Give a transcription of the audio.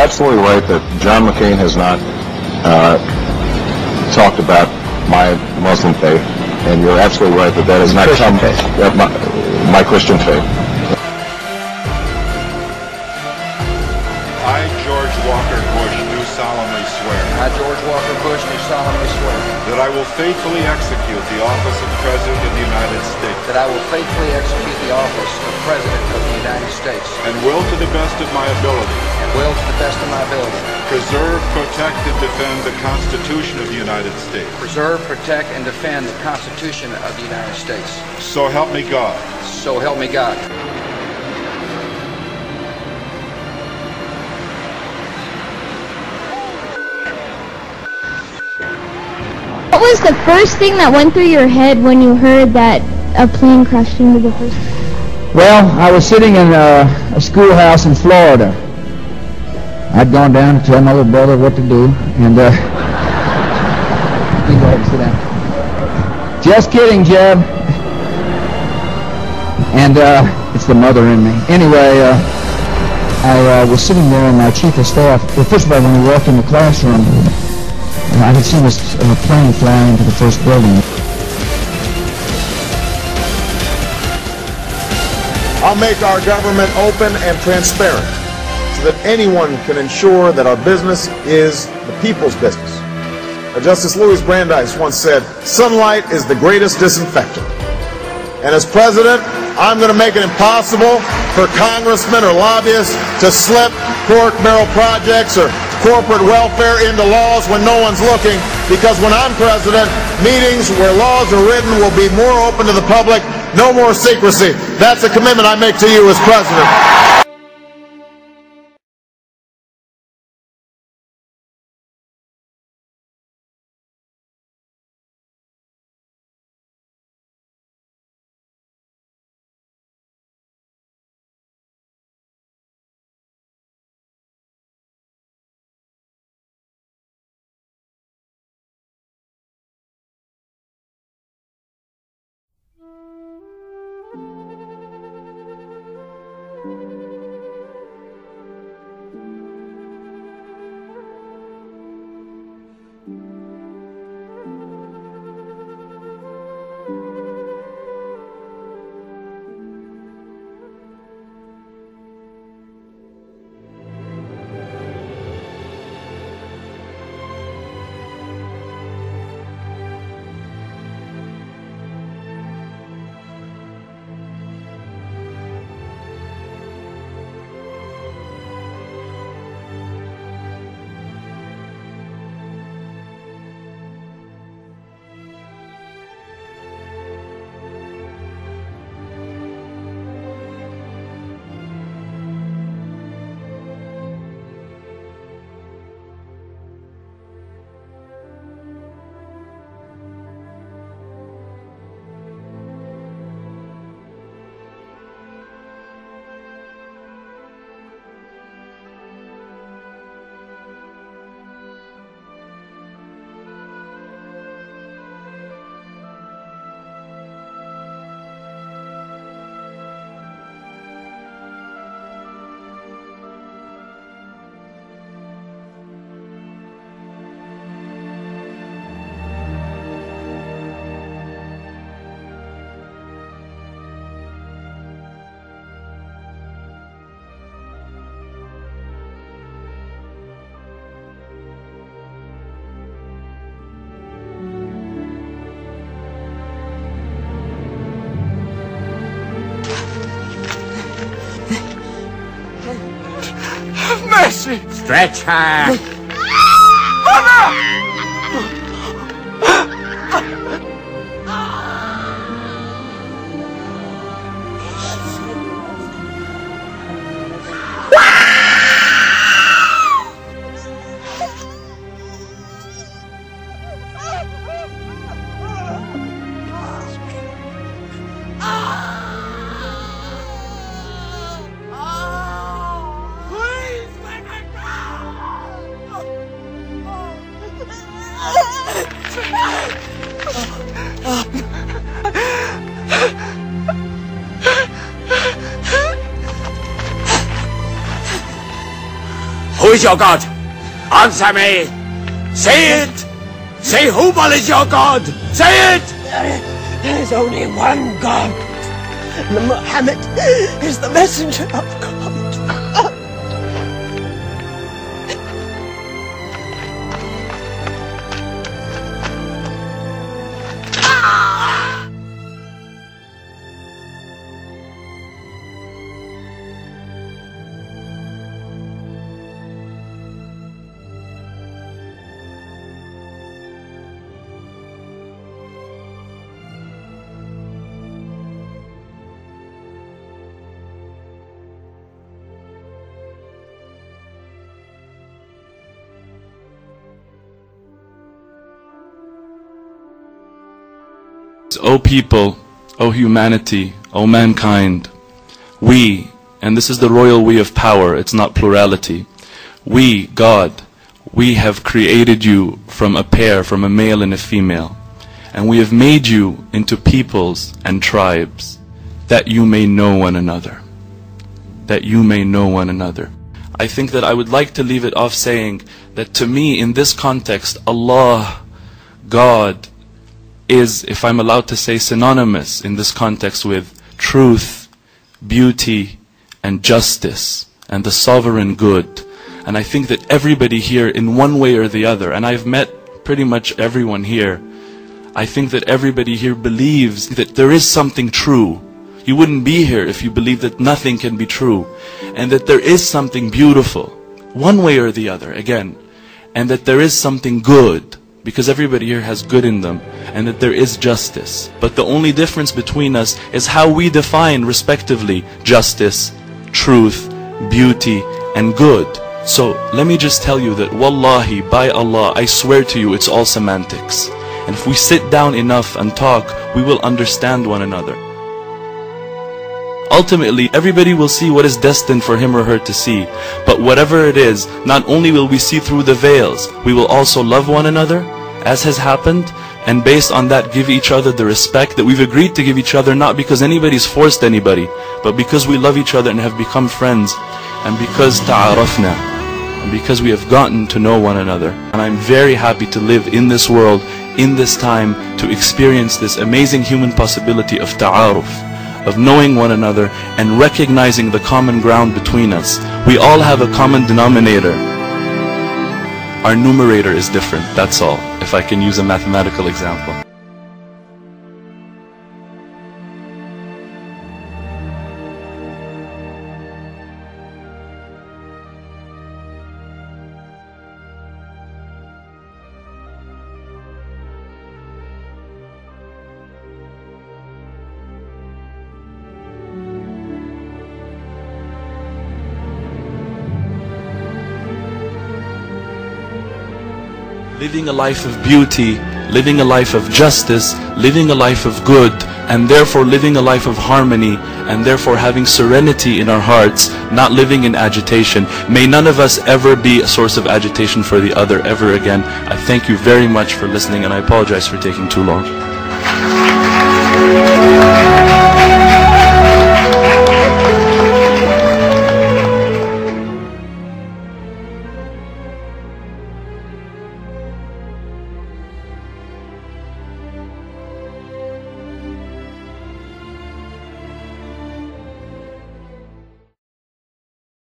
absolutely right that John McCain has not talked about my Muslim faith, and you're absolutely right that that has not come my Christian faith. I, George Walker Bush, do solemnly swear. I, George Walker Bush, do solemnly swear. That I will faithfully execute the office of President of the United States. That I will faithfully execute the office of President of the United States. And will to the best of my ability. And will to the best of my ability. Preserve, protect, and defend the Constitution of the United States. Preserve, protect, and defend the Constitution of the United States. So help me God. So help me God. What was the first thing that went through your head when you heard that a plane crashed into the first? Well, I was sitting in a schoolhouse in Florida. I'd gone down to tell my little brother what to do, and you go ahead and sit down. Just kidding, Jeb. And it's the mother in me. Anyway, I was sitting there, and my chief of staff. Well, first of all, when we walked in the classroom, I had seen this plane fly into the first building. I'll make our government open and transparent so that anyone can ensure that our business is the people's business. Justice Louis Brandeis once said, "Sunlight is the greatest disinfectant." And as president, I'm going to make it impossible for congressmen or lobbyists to slip pork barrel projects or corporate welfare into laws when no one's looking, because when I'm president, meetings where laws are written will be more open to the public, no more secrecy. That's a commitment I make to you as president. Mercy! Stretch her! is your God? Answer me. Say it. Say Hubal is your God. Say it. There is only one God. Muhammad is the messenger of God. O people, O humanity, O mankind, we, and this is the royal we of power, it's not plurality, we, God, we have created you from a pair, from a male and a female, and we have made you into peoples and tribes, that you may know one another. That you may know one another. I think that I would like to leave it off saying that to me, in this context, Allah, God, is, if I'm allowed to say, synonymous in this context with truth, beauty, and justice, and the sovereign good. And I think that everybody here, in one way or the other, and I've met pretty much everyone here, I think that everybody here believes that there is something true. You wouldn't be here if you believed that nothing can be true, and that there is something beautiful, one way or the other, again, and that there is something good, because everybody here has good in them, and that there is justice. But the only difference between us is how we define, respectively, justice, truth, beauty, and good. So let me just tell you that wallahi, by Allah, I swear to you, it's all semantics. And if we sit down enough and talk, we will understand one another. Ultimately, everybody will see what is destined for him or her to see. But whatever it is, not only will we see through the veils, we will also love one another, as has happened, and based on that give each other the respect that we've agreed to give each other, not because anybody's forced anybody, but because we love each other and have become friends, and because ta'arafna, and because we have gotten to know one another. And I'm very happy to live in this world, in this time, to experience this amazing human possibility of ta'aruf, of knowing one another and recognizing the common ground between us. We all have a common denominator. Our numerator is different, that's all, if I can use a mathematical example. Living a life of beauty, living a life of justice, living a life of good, and therefore living a life of harmony, and therefore having serenity in our hearts, not living in agitation. May none of us ever be a source of agitation for the other ever again. I thank you very much for listening, and I apologize for taking too long.